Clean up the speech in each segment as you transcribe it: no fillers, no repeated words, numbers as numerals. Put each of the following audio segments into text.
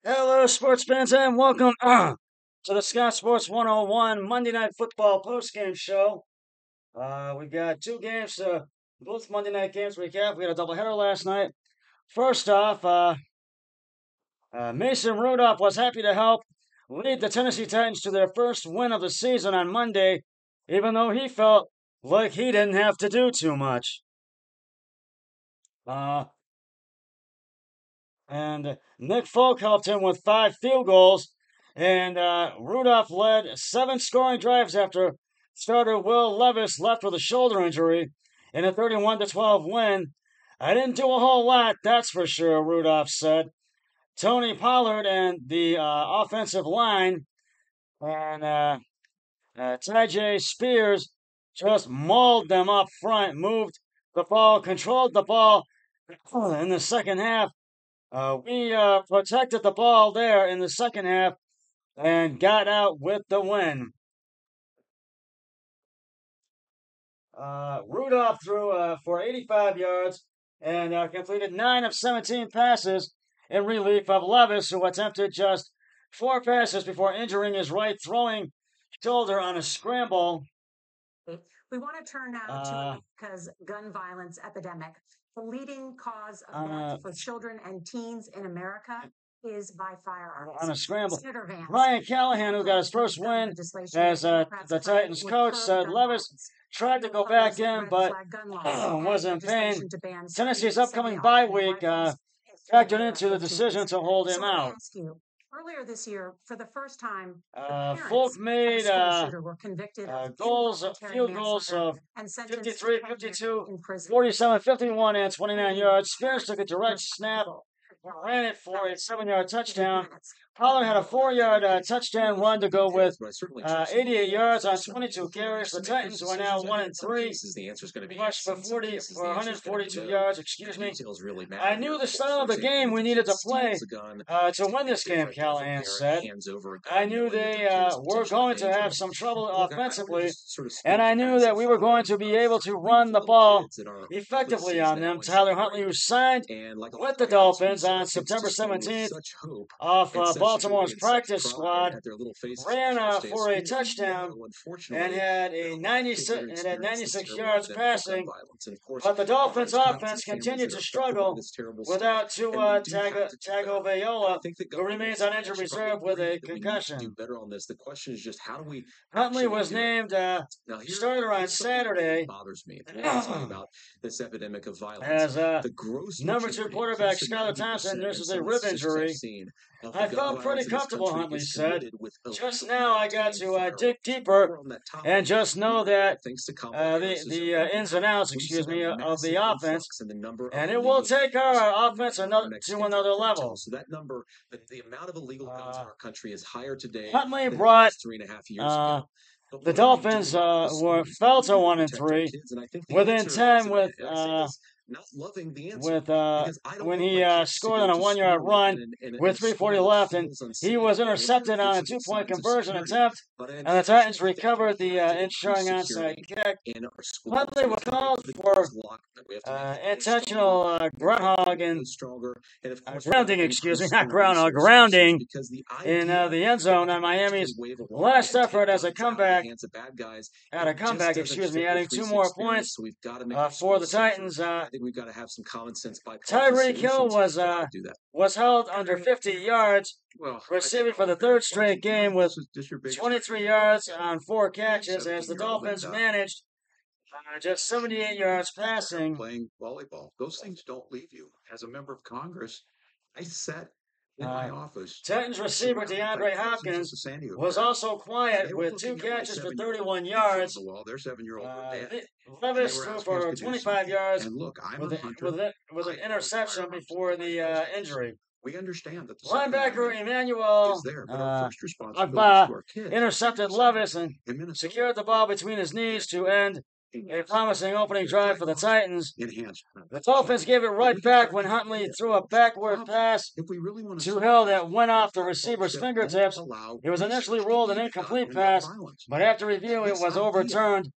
Hello, sports fans, and welcome to the Scott Sports 101 Monday Night Football postgame show. We got two games, both Monday night games to recap. We had a doubleheader last night. First off, Mason Rudolph was happy to help lead the Tennessee Titans to their first win of the season on Monday, even though he felt like he didn't have to do too much. And Nick Folk helped him with 5 field goals, and Rudolph led 7 scoring drives after starter Will Levis left with a shoulder injury in a 31-12 win. I didn't do a whole lot, that's for sure, Rudolph said. Tony Pollard and the offensive line and Ty Spears just mauled them up front, moved the ball, controlled the ball in the second half. We protected the ball there in the second half and got out with the win. Rudolph threw for 85 yards and completed 9 of 17 passes in relief of Levis, who attempted just 4 passes before injuring his right throwing shoulder on a scramble. We want to turn now to because gun violence epidemic. The leading cause of death for children and teens in America is by firearms. On a scramble. Ryan Callahan, who got his first win as the Titans coach, said Levis tried to go back in, but was in pain. Tennessee's upcoming bye week factored into the decision to hold him out. Earlier this year, for the first time, Folk made field goals of 53, 52, 47, 51, and 29 yards. Spears took a direct snap, ran it for a 7-yard touchdown. Pollard had a 4-yard touchdown run to go with 88 yards on 22 carries. The Titans are now 1-3. Rushed for 142 yards. Excuse me. I knew the style of the game we needed to play to win this game, Callahan said. I knew they were going to have some trouble offensively, and I knew that we were going to be able to run the ball effectively on them. Tyler Huntley, who signed with the Dolphins on September 17th off Baltimore's practice squad, ran for a touchdown and had 96 yards passing. But the Dolphins' offense continued to struggle without Tua Tagovailoa, who remains on injured reserve with a concussion. The question is just how do we? Huntley was named starter on Saturday. About this epidemic of violence. As number 2 quarterback Skylar Thompson nurses a rib injury. I felt pretty comfortable, Huntley said. Just now I got to dig deeper and just know that the ins and outs, of the offense, and it will take our offense to another level. So that number, the amount of illegal guns in our country is higher today. Huntley brought 3.5 years ago. The Dolphins fell to 1-3, within 10 with when he scored on a 1-yard run with 3:40 left, and he was intercepted on a 2-point conversion attempt, and the Titans recovered the ensuring onside kick. Huntley was called for intentional grounding in the end zone on Miami's last effort as a comeback. Adding 2 more points for the Titans. I think we've got to have some common sense by Tyreek Hill was held under 50 yards, receiving for the 3rd straight game with 23 yards on 4 catches as the Dolphins managed just 78 yards passing. Playing volleyball. Those things don't leave you. As a member of Congress, I sat in my office. Titans receiver DeAndre Hopkins was also quiet with 2 catches for 31 yards. Their 7-year-old Levis threw for 25 yards with an interception before the injury. We understand that the linebacker Emmanuel Agba intercepted Levis and secured the ball between his knees to end a promising opening drive for the Titans. The Dolphins gave it right back when Huntley threw a backward pass to Hill that went off the receiver's fingertips. It was initially ruled an incomplete pass, but after review it was overturned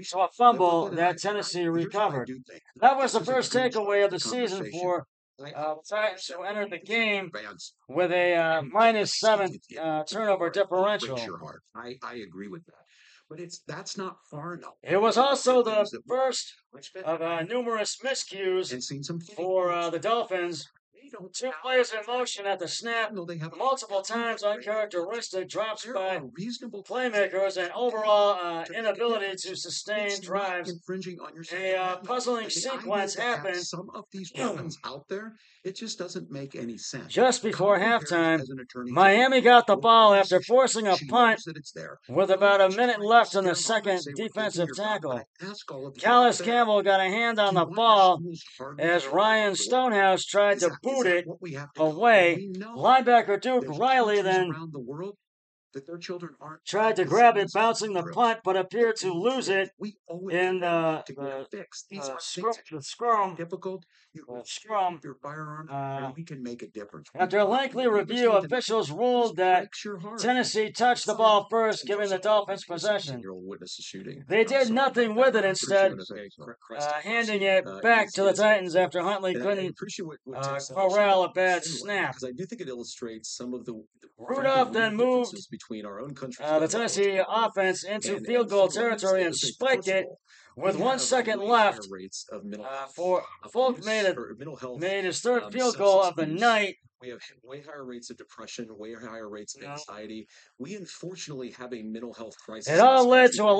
to a fumble that Tennessee recovered. That was the first takeaway of the season for The Titans who entered the game Vance, with a -7 turnover breaks differential. your heart. I agree with that. But that's not far enough. It was also the Things that first which fit of numerous miscues and seen some for the Dolphins. they don't Two players in motion at the snap, know they have multiple times uncharacteristic drops there by are reasonable playmakers, and overall inability to sustain It's not drives. infringing on your A puzzling And the idea sequence to have happened some of these weapons out there, it just doesn't make any sense. just before Common Harris halftime. as an attorney Miami got the ball after forcing a she punt knows that it's there. with about a She's minute trying to left in the scare mom and second say, "We're taking defensive your dog," but tackle. I ask all of you out Callis there, Campbell got a hand on do the you want your ball schools hardened as to Ryan the Stonehouse tried Is to that boot it what we have to do? away. We know Linebacker Duke there's Riley teachers then around the world that their children aren't tried to practicing grab it, these bouncing the drills. punt, but appeared to lose it We owe it in to them the to get it fixed. These are scrum. things The scrum. difficult. You can Scrum. keep your firearm, Uh, and we can make a difference. After a lengthy review, officials ruled that Tennessee touched the ball first, giving the Dolphins possession. Witness a shooting. They did nothing with it, instead handing it back to the Titans after Huntley And I couldn't appreciate what Tim said corral a bad genuine, snap. because I do think it illustrates some of the Rudolph then moved differences between our own country's the gun Tennessee violence offense into and field goal for United territory and States, spiked it Portugal, with we 1 have second way left. higher rates of mental Folk abuse made or mental health his third field goal substance of the abuse. night. We have way higher rates of depression, way higher rates of anxiety. We unfortunately have a mental health crisis. It all led to a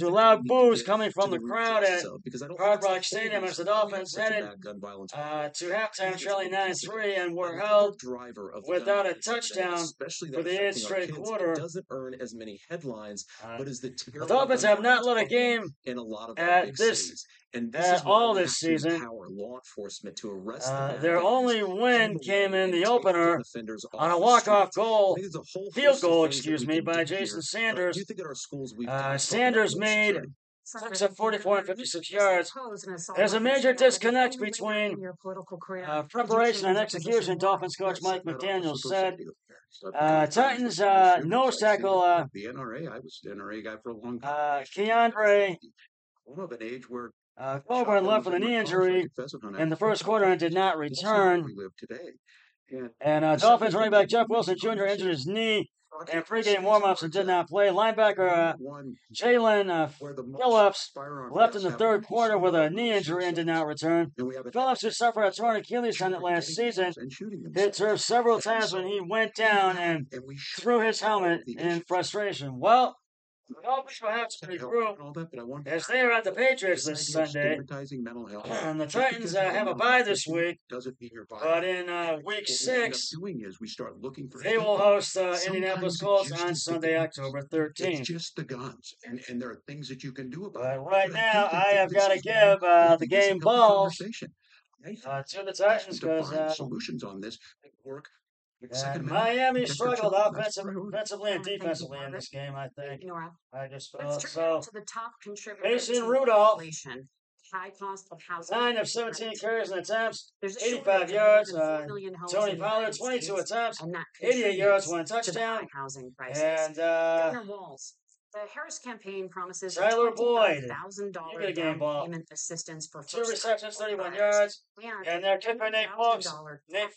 loud boos coming from the crowd at because I don't Hard think Rock Stadium as the Dolphins headed gun violence to halftime, trailing 9-3, and were held driver of without a gun touchdown especially for the 8th straight quarter. doesn't earn as many headlines, but is the The Dolphins have not let a game in a lot of at big this cities. And at all this season. Empower law enforcement to arrest the Their only win came in the opener on a walk-off goal, field goal, by Jason Sanders. Sanders made 6 of 44 and 56 yards. There's a major disconnect between preparation and execution, Dolphins coach Mike McDaniel said. Titans nose tackle the NRA. I was the NRA guy for a long time. Keandre I'm of an age where Coburn left with a knee injury in the first quarter and did not return. we live today. And Dolphins running back Jeff Wilson Jr. injured his knee in pregame warmups and did not play. Linebacker Jalen Phillips left in the third quarter with a knee injury and did not return. Phillips, who suffered a torn Achilles tendon last season, hit turf several times when he went down and threw his helmet in frustration. Well, the Dolphins will have to regroup as they are at the Patriots this Sunday. And the Titans have a bye this week, but in week 6, they will host Indianapolis Colts on Sunday, October 13th. It's just the guns, and there are things that you can do about it. But right now, I have got to give the game balls to the Titans because solutions on this work. Miami struggled offensively and defensively in this game, I think. I just felt so. To the top contributor Mason to Rudolph, inflation, high cost of housing, 9 of 17 carries and attempts, There's a 85 shortage of yards. more than 4 million homes in Tony the Pollard, United 22 States, attempts, and that 88 yards, contributes 1 to the touchdown. high housing crisis. And Governor Walz, the Harris campaign promises Tyler a Boyd, $25,000 you get a game down ball. payment assistance for 2 first-time receptions, 31 homebuyers yards. and And their kicker, Nate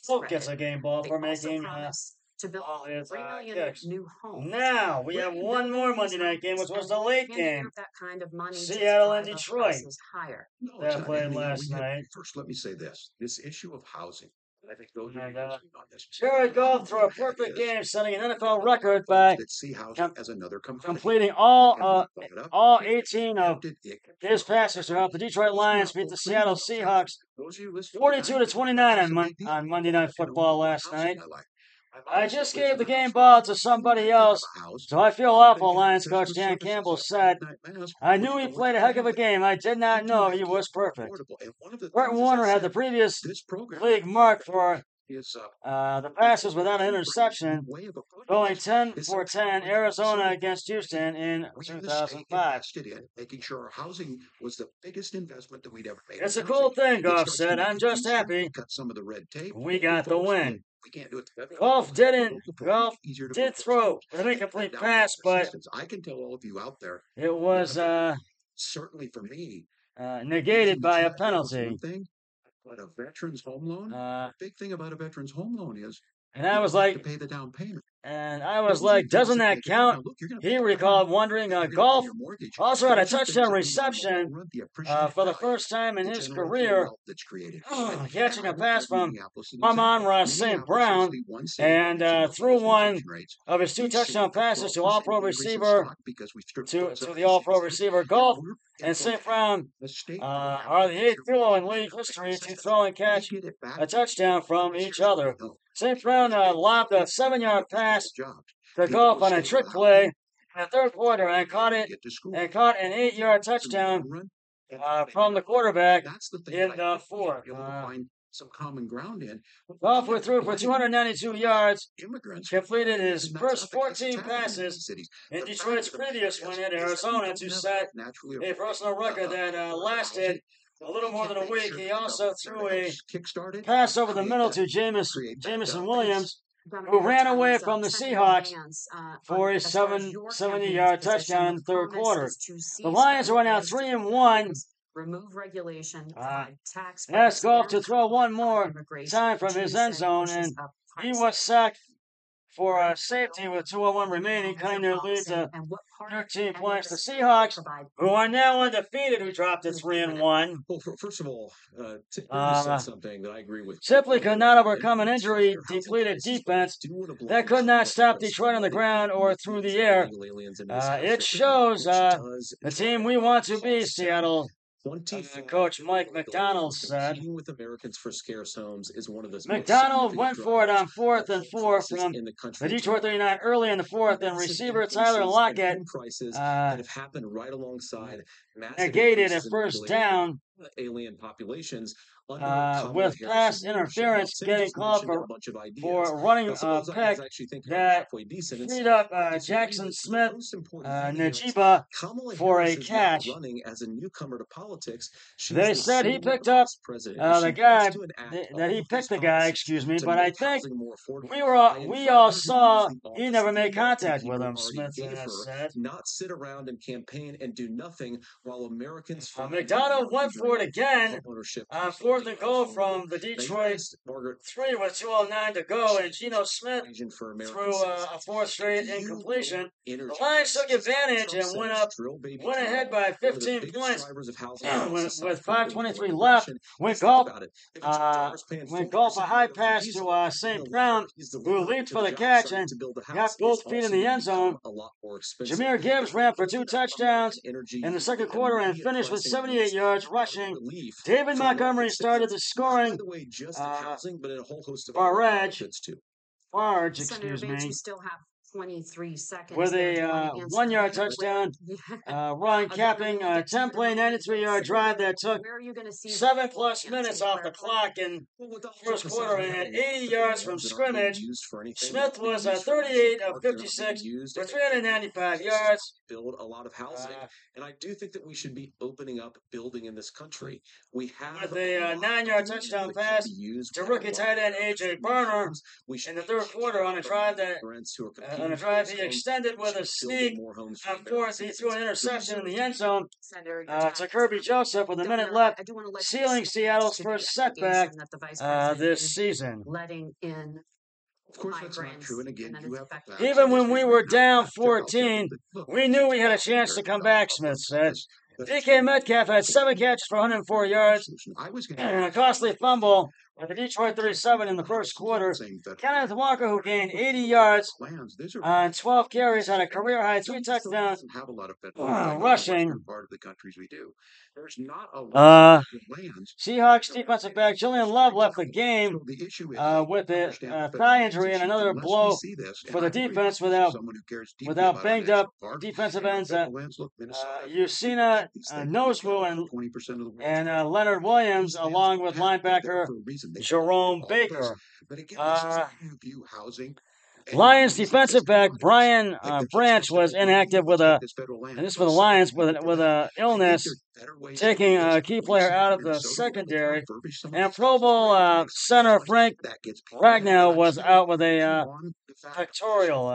Folk gets a game ball They for also making promise to build all his 3 million kicks. new homes. Now, we Where have are you one building more these Monday night game, homes which was and the late handing game. out that kind of money to Seattle and drive up Detroit. prices higher? No, That it's played not. last night. First, let me say this: this issue of housing. I think those And, are on this. Jared Goff threw a perfect game, setting an NFL record by that see housing as another completing all 18 of his passes to help the Detroit Lions beat the Seattle Seahawks 42-29 on Monday Night Football last night. I just gave the game ball to somebody else, so I feel awful, Lions coach Dan Campbell said. I knew he played a heck of a game. I did not know he was perfect. Kurt Warner had the previous league mark for the passes without an interception, going 10 for 10, Arizona against Houston in 2005. Making sure our housing was the biggest investment that we'd ever made. It's a cool thing, Goff said. I'm just happy cut some of the red tape. we got the win. We can't do it. Goff did throw an incomplete pass, but I can tell all of you out there, it was certainly for me, negated by a penalty. But a veteran's home loan, the big thing about a veteran's home loan is and I was like, to pay the down payment. And I was like, doesn't that count? He recalled wondering, golf also had a touchdown reception for the first time in his career, catching a pass from Amon-Ra St. Brown, and threw one of his 2 touchdown passes to All-Pro receiver, to the All-Pro receiver Golf, and St. Brown are the 8th duo in league history to throw and catch a touchdown from each other. St. Brown lobbed a 7-yard pass to Golf on a trick play in the 3rd quarter and caught an 8-yard touchdown from the quarterback in the 4th. Some common ground in. Golf threw for 292 yards, completed his first 14 passes in Detroit's previous win at Arizona to set a personal record that lasted a little more than a week. He also threw a pass over the middle to Jameson Williams, who ran away from the Seahawks for a 70-yard touchdown in the 3rd quarter. The Lions are now 3-1. Remove regulation. Asked Golf to throw one more time from his end zone, and he was sacked for a safety with 2:01 remaining, cutting their lead to 13 points. The Seahawks, who are now undefeated, who dropped to 3-1. Well, first of all, Tim said something that I agree with. Simply could not overcome an injury-depleted defense that could not stop Detroit on the ground or through the air. It shows the team we want to be, Seattle. Coach Mike McDonald said. Competing with Americans for scarce homes is one of the McDonald went for it on 4th and 4 from the Detroit 39 early in the 4th, and receiver Tyler Lockett that have happened right alongside negated a first down alien populations with pass interference getting called for running a pick that freed up Jackson Smith Najiba for a catch. Running as a newcomer to politics, they said he picked up the guy that he picked the guy, excuse me, but I think we all saw he never made contact with him, Smith said. Not sit around and campaign and do nothing while Americans McDonald went for it again on 4th and goal from the Detroit 3 with 2:09 to go, and Geno Smith threw a 4th straight incompletion. The Lions took advantage and went ahead by 15 points with 5:23 left. Went Golf a high pass to St. Brown, who leaped for the catch and got both feet in the end zone. Jahmyr Gibbs ran for 2 touchdowns in the 2nd quarter and finished with 78 yards rushing. David Montgomery started the scoring barrage, excuse me, still have 23 seconds with a 1-yard touchdown run, capping a 10-play, 93-yard drive that took 7+ minutes off the clock in the 1st quarter and had 80 yards from scrimmage. Smith was 38 of 56 for 395 yards. Build a lot of housing, and I do think that we should be opening up building in this country. We have with a 9-yard touchdown pass to rookie tight end A.J. Barner in the 3rd quarter on a drive he extended with a sneak. On 4th, he threw an interception in the end zone to Kirby Joseph with a minute left, sealing Seattle's first setback this season. Letting in. Of course, that's not true. And again, you have even when we were down 14, we knew we had a chance to come back, Smith said. DK Metcalf had 7 catches for 104 yards and a costly fumble at the Detroit 37 in the 1st quarter. Kenneth Walker, who gained 80 yards on 12 carries, had a career-high 3 touchdowns rushing. There's not a lot of lands. Seahawks defensive back Julian Love left the game with a thigh injury and another blow for the defense without banged-up defensive ends Yusina Noswu and Leonard Williams, along with linebacker Jerome Baker. Lions defensive back Brian Branch was inactive with a illness, taking a key player out of the secondary. And Pro Bowl center Frank Ragnow was out with a pectoral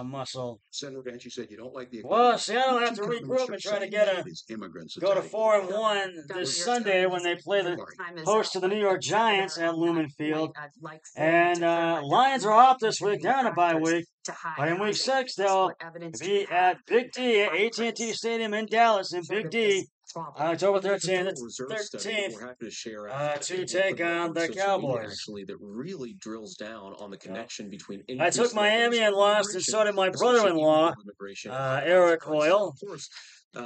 muscle. Senator Vance, you said you don't like the. Well, Seattle have to regroup and try to go to 4-1 this Sunday when they play the host to the New York Giants at Lumen Field. And Lions are off this week. They're on a bye week. But in week 6, they'll be at Big D at AT&T Stadium in Dallas in Big D. October 13th to take on the Cowboys. Actually, that really drills down on the connection between. I took Miami and lost, and so did my brother-in-law, Eric Hoyle.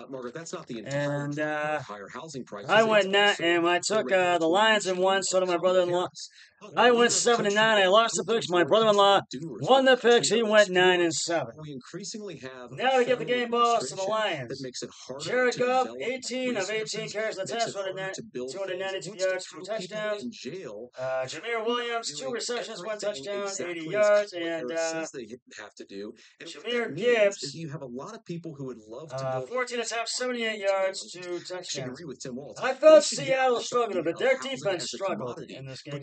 Margaret, that's not the entire higher housing prices. I went and I took the Lions and won, so did my brother-in-law. I went 7-9. I lost the picks. My brother-in-law won the picks. He went 9-7. We increasingly have now to give the game balls to the Lions. That makes it harder. Jared Goff, 18 of 18 carries in the test, 292 yards, 2 touchdowns. Jameer Williams, 2 receptions, 1 touchdown, 80 yards, and they have to do. Jameer Gibbs, you have a lot of people who would love to 14 attempts, 78 yards, 2 touchdowns. Agree with Tim Walton. I felt Seattle struggled a bit. Their defense struggled in this game.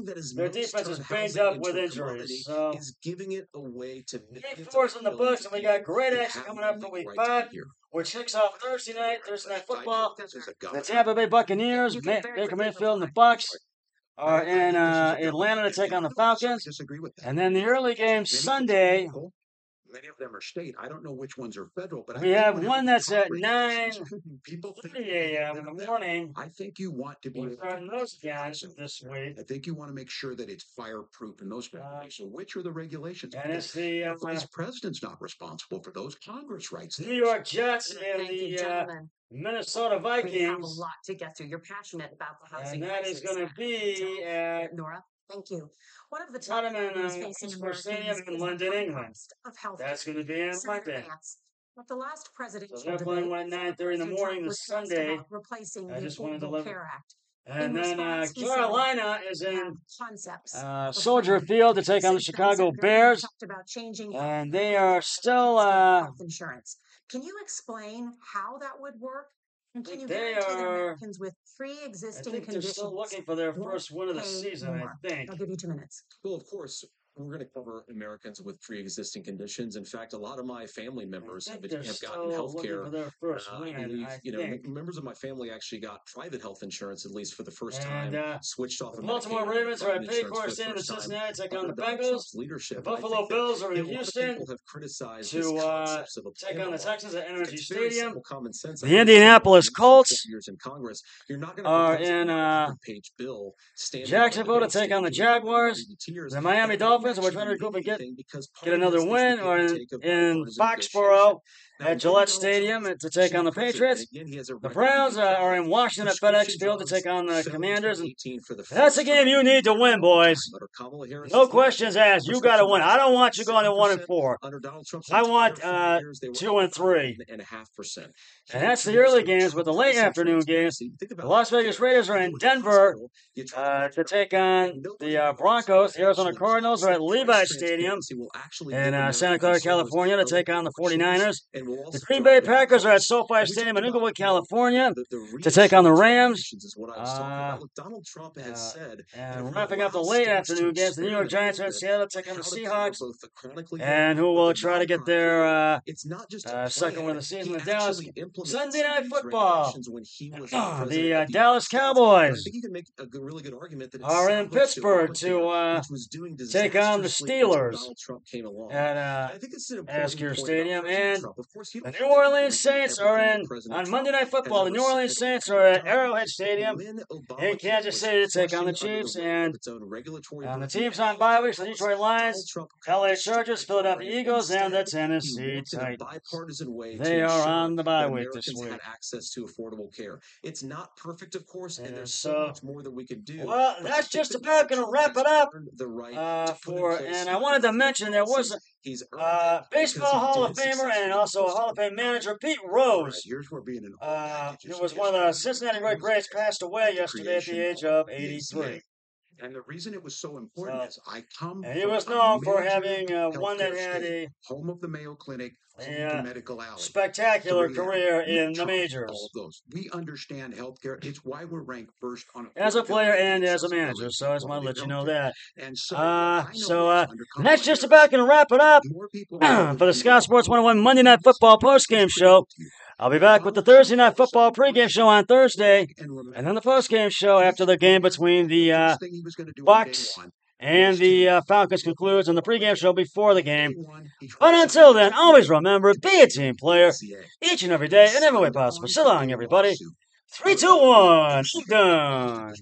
Their defense is banged up with injuries. So is giving it away to week 4's in the books, and we got great action coming up for week 5, which kicks off Thursday night football. The Tampa Bay Buccaneers, Baker Mayfield, and the Bucs are in Atlanta to take on the Falcons. And then the early game Sunday. Many of them are state. I don't know which ones are federal, but we have one that's at 9:30 a.m. in the morning. I think you want to be starting those guys this week. I think you want to make sure that it's fireproof in those families. So, which are the regulations? And it's the vice president's not responsible for those. Congress writes New York Jets and the Minnesota Vikings. We have a lot to get through. You're passionate about the housing crisis. And that is going to be at Nora. Thank you. One of the Tottenham Stadium in London, England. That's going to be on Monday. But the last presidential so they're playing one at 9:30 in the morning this Sunday. I just wanted to let Care Act. And then Carolina is in Soldier Field to take on the Chicago Bears. And they are still insurance. Can you explain how that would work? And can you guarantee the Americans with pre-existing conditions? They're still looking for their first win of the season, I think. I'll give you 2 minutes. Well, of course, we're going to cover Americans with pre-existing conditions. In fact, a lot of my family members have gotten health care. Members of my family actually got private health insurance, at least for the first time. Switched off. The Baltimore Ravens are at Paycor Stadium in Cincinnati to take on the Bengals. The Buffalo Bills are in Houston to take on the Texans at Energy Stadium. The Indianapolis Colts are in Jacksonville to take on the Jaguars. The Miami Dolphins, which trying to recoup and get another win, or in Foxborough at Gillette Stadium to take on the Patriots. The Browns are in Washington at FedEx Field to take on the Commanders. That's a game you need to win, boys. No questions asked. You got to win. I don't want you going to 1-4. I want 2-3. And that's the early games, but the late afternoon games, the Las Vegas Raiders are in Denver to take on the Broncos. The Arizona Cardinals are at Levi Stadium in Santa Clara, California to take on the 49ers. The Green Bay Packers are at SoFi Stadium in Inglewood, California to take on the Rams. Donald Trump has said. And wrapping up the late afternoon games, the New York Giants are in Seattle to take on the Seahawks, and who will try to get their second win of the season in Dallas. Sunday Night Football. The Dallas Cowboys are in Pittsburgh to take on the Steelers at Askew Stadium. And the New Orleans Saints are on Monday Night Football. The New Orleans Saints are at Arrowhead Stadium in Kansas City to take on the Chiefs. And the teams on bye weeks, the Detroit Lions, LA Chargers, Philadelphia Eagles, and the Tennessee Titans. They are on the bye week this week. Access to affordable care. It's not perfect, of course, and there's so much more that we can do. Well, that's just about going to wrap it up. And I wanted to mention there was a baseball Hall of Famer and also a Hall of Fame manager, Pete Rose. He was one of the Cincinnati greats, passed away yesterday at the age of 83. And the reason it was so important is I come And he from was a known for major having one that healthcare had state, home of the Mayo Clinic, home of a the Medical Alley. spectacular 3M. career We in the trust majors. all of those. We understand healthcare. It's why we're ranked first on As a player affordability and as a accessibility manager, so I just want to let you know that. And so, what I know is under And that's just Kamala about going to wrap it up Harris, more people for the Scott Sports 101 Monday Night Football postgame show. I'll be back with the Thursday Night Football pregame show on Thursday, and then the postgame show after the game between the Bucks and the Falcons concludes, and the pregame show before the game. But until then, always remember, be a team player each and every day in every way possible. So long, everybody. 3, 2, 1, done.